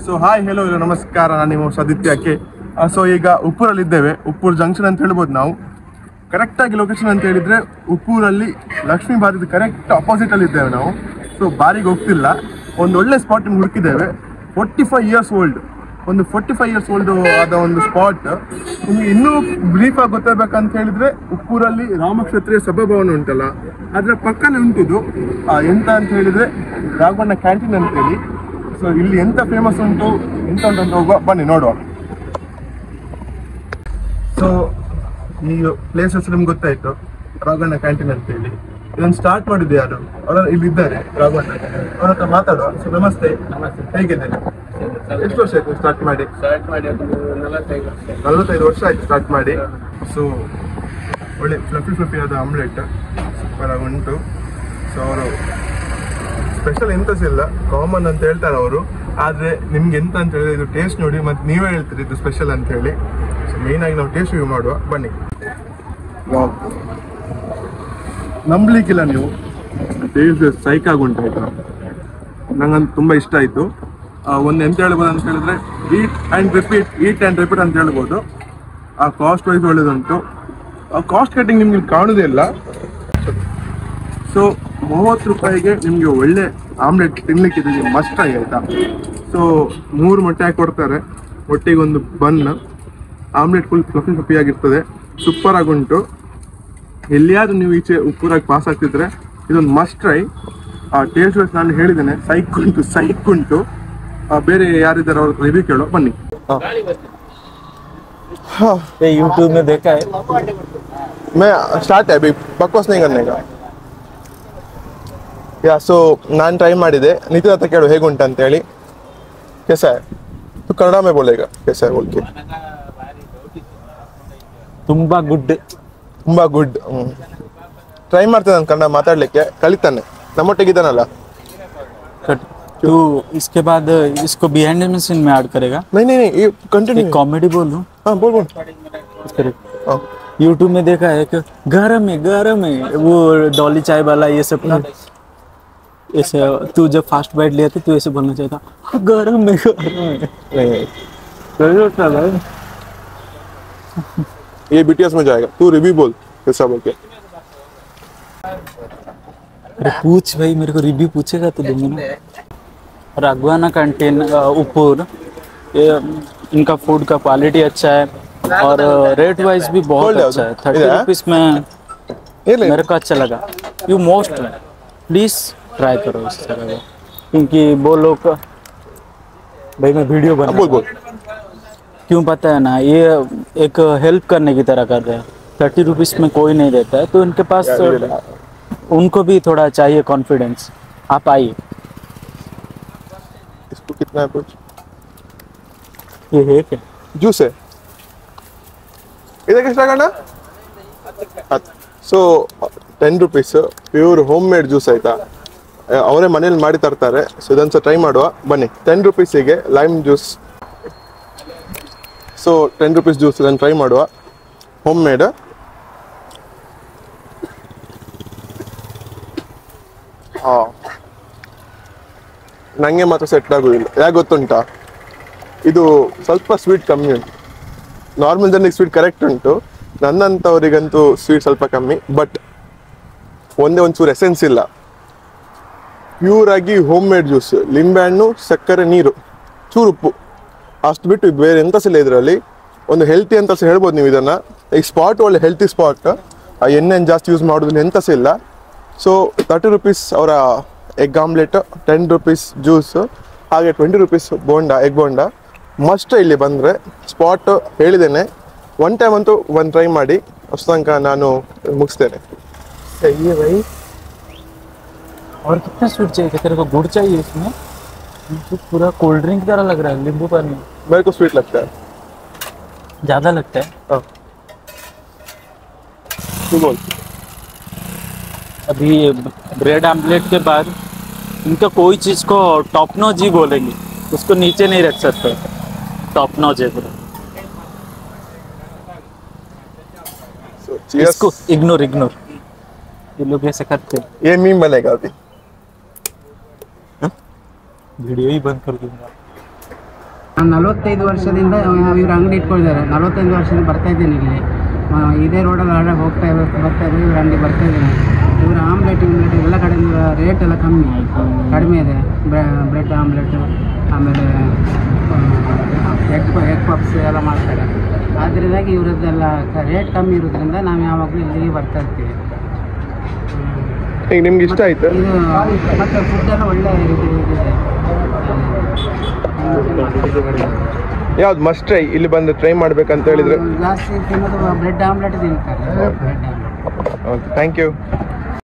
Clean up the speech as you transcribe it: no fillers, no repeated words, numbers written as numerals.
So hi hello ನಮಸ್ಕಾರ, ನಾನು ನಿಮ್ಮ ಸದಿತ್ಯ ಕೆ. ಸೊ ಈಗ ಉಪ್ಪೂರಲ್ಲಿದ್ದೇವೆ. ಉಪ್ಪೂರು ಜಂಕ್ಷನ್ ಅಂತ ಹೇಳ್ಬೋದು ನಾವು. ಕರೆಕ್ಟಾಗಿ ಲೊಕೇಶನ್ ಅಂತ ಹೇಳಿದರೆ ಉಪ್ಪೂರಲ್ಲಿ ಲಕ್ಷ್ಮೀ ಬಾರಿದು ಕರೆಕ್ಟ್ ಅಪೋಸಿಟಲ್ಲಿ ಇದ್ದೇವೆ ನಾವು. ಸೊ ಬಾರಿಗೆ ಹೋಗ್ತಿಲ್ಲ, ಒಂದು ಒಳ್ಳೆ ಸ್ಪಾಟ್ ನಿಮ್ಗೆ ಹುಡುಕಿದ್ದೇವೆ. 45 ಇಯರ್ಸ್ ಓಲ್ಡ್, ಒಂದು 45 ಇಯರ್ಸ್ ಓಲ್ಡ್ ಆದ ಒಂದು ಸ್ಪಾಟ್. ನಿಮಗೆ ಇನ್ನೂ ಬ್ರೀಫಾಗಿ ಗೊತ್ತಾಗಬೇಕಂತ ಹೇಳಿದರೆ ಉಪ್ಪೂರಲ್ಲಿ ರಾಮಕ್ಷತ್ರಿಯ ಸಭಾಭವನ ಉಂಟಲ್ಲ, ಅದರ ಪಕ್ಕನೇ ಉಂಟಿದು. ಎಂತ ಅಂತ ಹೇಳಿದರೆ ರಾಘವಣ್ಣ ಕ್ಯಾಂಟೀನ್ ಅಂತೇಳಿ. ಸೊ ಇಲ್ಲಿ ಎಂತ ಫೇಮಸ್ ಉಂಟು, ಎಂತ ಉಂಟು ಅಂತ ಹೋಗುವ, ಬನ್ನಿ ನೋಡುವ. ಸೊ ಈ ಪ್ಲೇಸ್ ಹೆಸರು ನಿಮ್ಗೆ ಗೊತ್ತಾಯ್ತು, ರಾಘವಣ್ಣ ಕ್ಯಾಂಟೀನ್ ಅಂತೇಳಿ. ಇದನ್ನು ಸ್ಟಾರ್ಟ್ ಮಾಡಿದ್ದು ಯಾರು? ಅವರು ಇಲ್ಲಿದ್ದಾರೆ, ರಾಘವಣ್ಣ. ಅವ್ರ ಹತ್ರ ಮಾತಾಡುವ. ಸೊ ನಮಸ್ತೆ. ಹೇಗಿದ್ದೇನೆ? ಎಷ್ಟು ವರ್ಷ ಆಯ್ತು ಸ್ಟಾರ್ಟ್ ಮಾಡಿ? 45 ವರ್ಷ ಆಯ್ತು ಸ್ಟಾರ್ಟ್ ಮಾಡಿ. ಸೊ ಒಳ್ಳೆ ಫ್ಲಫಿ ಆದ ಆಮ್ಲೆಟ್ ಸೂಪರ್ ಆಗಿ ಉಂಟು. ಸೊ ಅವರು ಸ್ಪೆಷಲ್ ಎಂತಸ ಇಲ್ಲ, ಕಾಮನ್ ಅಂತ ಹೇಳ್ತಾರೆ ಅವರು. ಆದರೆ ನಿಮ್ಗೆ ಎಂತ ಅಂತ ಹೇಳಿದ್ರೆ ಇದು ಟೇಸ್ಟ್ ನೋಡಿ ಮತ್ತೆ ನೀವೇ ಹೇಳ್ತೀರಿ ಇದು ಸ್ಪೆಷಲ್ ಅಂತ ಹೇಳಿ. ಸೊ ಮೇನ್ ಆಗಿ ನಾವು ಟೇಸ್ಟ್ ರಿವ್ಯೂ ಮಾಡುವ, ಬನ್ನಿ. ನಂಬಲಿಕ್ಕಿಲ್ಲ ನೀವು, ಟೇಸ್ಟ್ ಸೈಕ್ ಆಗುಂಟು ಆಯ್ತಾ. ನಂಗಂತೂ ತುಂಬ ಇಷ್ಟ ಆಯಿತು. ಒಂದು ಎಂತ ಹೇಳ್ಬೋದು ಅಂತ ಹೇಳಿದ್ರೆ ಈಟ್ ಆ್ಯಂಡ್ ರಿಪೀಟ್ ಅಂತ ಹೇಳ್ಬೋದು. ಆ ಕಾಸ್ಟ್ ವೈಸ್ ಒಳ್ಳೇದುಂಟು. ಕಾಸ್ಟ್ ಕಟ್ಟಿಂಗ್ ನಿಮ್ಗೆ ಕಾಣೋದೇ ಇಲ್ಲ. ಸೊ 30 ರೂಪಾಯಿಗೆ ನಿಮಗೆ ಒಳ್ಳೆ ಆಮ್ಲೆಟ್ ತಿನ್ಲಿಕ್ಕೆ ಮಸ್ಟ್ ಆಗಿ ಆಯಿತಾ. ಸೊ 3 ಮೊಟ್ಟೆ ಹಾಕಿ ಕೊಡ್ತಾರೆ, ಒಟ್ಟಿಗೆ ಒಂದು ಬನ್. ಆಮ್ಲೆಟ್ ಫುಲ್ ಫ್ಲಫಿ ಆಗಿರ್ತದೆ, ಸೂಪರ್ ಆಗುಂಟು. ಎಲ್ಲಿಯಾದ್ರೂ ನೀವು ಈಚೆ ಉಪ್ಪೂರಾಗಿ ಪಾಸ್ ಆಗ್ತಿದ್ರೆ ಇದೊಂದು ಮಸ್ಟ್ ಟ್ರೈ. ಟೇಸ್ಟ್ ವೈಸ್ ನಾನು ಹೇಳಿದ್ದೇನೆ, ಸೈಕ್ ಉಂಟು. ಬೇರೆ ಯಾರಿದ್ದಾರೆ ಅವ್ರ ರಿವ್ಯೂ ಕೇಳೋ, ಬನ್ನಿ. यूट्यूब में देखा है, मैं स्टार्ट है अभी, बकवास नहीं करने का. या सो ನಾನು ಟ್ರೈ ಮಾಡಿದೆ. ನಿತಿನ್ ಹತ್ರ ಕೇಳು ಹೇಗುಂಟು ಅಂತ ಹೇಳಿ. कैसा है? तू कन्नड़ में बोलेगा कैसा है बोल के. ತುಂಬಾ ಗುಡ್. ಟ್ರೈ ಮಾಡ್ತಾನೆ ನಾನು ಕನ್ನಡ ಮಾತಾಡ್ಲಿಕ್ಕೆ, ಕಲಿತಾನೆ, ನಮ್ಮೊಟ್ಟಿಗಿದ್ದಾನಲ್ಲ. तू इसके बाद इसको बिहाइंड द सीन में ऐड करेगा? नहीं ये कंटिन्यू. एक कॉमेडी बोलूं? हाँ बोल. यूट्यूब में देखा है कि गरम है वो डॉली चाय वाला ये सब ना, ऐसे तू जब फास्ट बाइट लिया था तू ऐसे बोलना चाहिए था, गरम है. ये BTS में जाएगा. तू रिव्यू बोल कैसा बोल के. अरे पूछ भाई, मेरे को रिव्यू पूछेगा तो दूंगा ना. राघवाना कैंटीन उप्पूर, ये इनका फूड का क्वालिटी अच्छा है और रेट वाइज भी बहुत अच्छा है. 30 रुपीज़ में मेरे को अच्छा लगा. यू मोस्ट प्लीज़ ट्राई करो इस तरह का, क्योंकि वो लोग, भाई मैं वीडियो बना बोल. क्यों पता है ना, ये एक हेल्प करने की तरह कर रहे हैं. 30 रुपीज़ में कोई नहीं देता है, तो इनके पास उनको भी थोड़ा चाहिए कॉन्फिडेंस. आप आइए. इसको कितना है कुछ? ये है क्या? जूस है. ಇದಕ್ಕೆ ಎಷ್ಟು ಆಗಣ್ಣ? So 10 rupees pure home made juice ಆಯ್ತಾ, ಅವರೇ ಮನೇಲಿ ಮಾಡಿ ತರ್ತಾರೆ. ಸೊ ಇದೊಂದು ಟ್ರೈ ಮಾಡುವ, ಬನ್ನಿ. 10 ರೂಪೀಸಿಗೆ lime juice. So 10 rupees juice ಇದನ್ನು ಟ್ರೈ ಮಾಡುವ, ಹೋಮ್ ಮೇಡ್. ನನಗೆ ಮಾತ್ರ ಸೆಟ್ ಆಗೋದಿಲ್ಲ. ಯಾಕೆ ಗೊತ್ತುಂಟಾ, ಇದು ಸ್ವಲ್ಪ ಸ್ವೀಟ್ ಕಮ್ಮಿ ಉಂಟು. ನಾರ್ಮಲ್ ಜನರಿಗೆ ಸ್ವೀಟ್ ಕರೆಕ್ಟ್ ಉಂಟು, ನನ್ನಂಥವರಿಗಂತೂ ಸ್ವೀಟ್ ಸ್ವಲ್ಪ ಕಮ್ಮಿ. ಬಟ್ ಒಂಚೂರು ಎಸೆನ್ಸ್ ಇಲ್ಲ. ಪ್ಯೂರಾಗಿ ಹೋಮ್ ಮೇಡ್ ಜ್ಯೂಸ್, ಲಿಂಬೆಹಣ್ಣು, ಸಕ್ಕರೆ, ನೀರು, ಚೂರು ಉಪ್ಪು, ಅಷ್ಟು ಬಿಟ್ಟು ಬೇರೆ ಎಂತ ಸಿಲ್ಲ ಇದರಲ್ಲಿ. ಒಂದು ಹೆಲ್ತಿ ಅಂತ ಹೇಳ್ಬೋದು ನೀವು ಇದನ್ನು. ಈ ಸ್ಪಾಟ್ ಒಳ್ಳೆ ಹೆಲ್ತಿ ಸ್ಪಾಟ್, ಎಣ್ಣೆಯನ್ನು ಜಾಸ್ತಿ ಯೂಸ್ ಮಾಡೋದಿಲ್ಲ, ಎಂತ ಇಲ್ಲ. ಸೊ 30 ರೂಪೀಸ್ ಅವರ ಎಗ್ ಆಮ್ಲೆಟ್, 10 ರೂಪೀಸ್ ಜ್ಯೂಸ್, ಹಾಗೆ 20 rupees bonda, egg bonda. Must ಇಲ್ಲಿ ಬಂದರೆ ಸ್ಪಾಟ್ ಹೇಳಿದ್ದೇನೆ. ಒನ್ ಟೈಮ್ ಅಂತೂ ಒಂದು ಟ್ರೈ ಮಾಡಿ. ಅಷ್ಟು ತನಕ ನಾನು ಮುಗಿಸ್ತೇನೆ. सही है भाई. और कितना स्वीट चाहिए? तेरे को गुड़ चाहिए इसमें? तो पूरा कोल्ड ड्रिंक तरह लग रहा है, नींबू पानी. मेरे को स्वीट लगता है. ज़्यादा लगता है? हाँ. तू बोल. अभी ब्रेड आमलेट के बाद इनका कोई चीज़ को टॉप नॉच ही बोलेंगे, उसको नीचे नहीं रख सकते. टॉप नॉच है पूरा. इसको इग्नोर. ये लोग ऐसे करते हैं. ये मीम बनेगा अभी. ವಿಡಿಯೋ ही बंद कर दूंगा. ನಾನು 45 ವರ್ಷದಿಂದ ಇವ್ರು ಅಂಗಡಿ ಇಟ್ಕೊಂಡಿದ್ದಾರೆ. 45 ವರ್ಷದಿಂದ ಬರ್ತಾ ಇದ್ದೀನಿ ಇಲ್ಲಿ. ಇದೇ ರೋಡಲ್ಲಿ ಆಡ ಬರ್ತಾ ಇದ್ದೀವಿ, ಇವ್ರ ಅಂಗಡಿ ಬರ್ತಾ ಇದ್ದೀನಿ. ಇವ್ರ ಆಮ್ಲೆಟ್ ಎಲ್ಲ ಕಡೆಯಿಂದ ರೇಟ್ ಎಲ್ಲ ಕಡಿಮೆ ಇದೆ. ಬ್ರೆಡ್ ಆಮ್ಲೆಟು, ಆಮೇಲೆ ಎಗ್ ಪಪ್ಸ್ ಎಲ್ಲ ಮಾಡ್ತಾರೆ. ಆದ್ದರಿಂದಾಗಿ ಇವ್ರದ್ದೆಲ್ಲ ರೇಟ್ ಕಮ್ಮಿ ಇರೋದ್ರಿಂದ ನಾವು ಯಾವಾಗಲೂ ಇಲ್ಲಿಗೆ ಬರ್ತಾ ಇರ್ತೀವಿ. ಈಗ ನಿಮ್ಗೆ ಇಷ್ಟ ಆಯ್ತು? ಇದು ಮತ್ತು ಫುಡ್ ಎಲ್ಲ ಒಳ್ಳೆ ಇದೆ. ಯಾವ್ದು ಮಸ್ಟ್ ಟ್ರೈ ಇಲ್ಲಿ ಬಂದು ಟ್ರೈ ಮಾಡ್ಬೇಕಂತ ಹೇಳಿದ್ರೆ? ಜಾಸ್ತಿ ತಿನ್ನೋದು ಬ್ರೆಡ್ ಆಮ್ಲೆಟ್ ತಿಂತಾರೆ. Bread omelette. Thank you.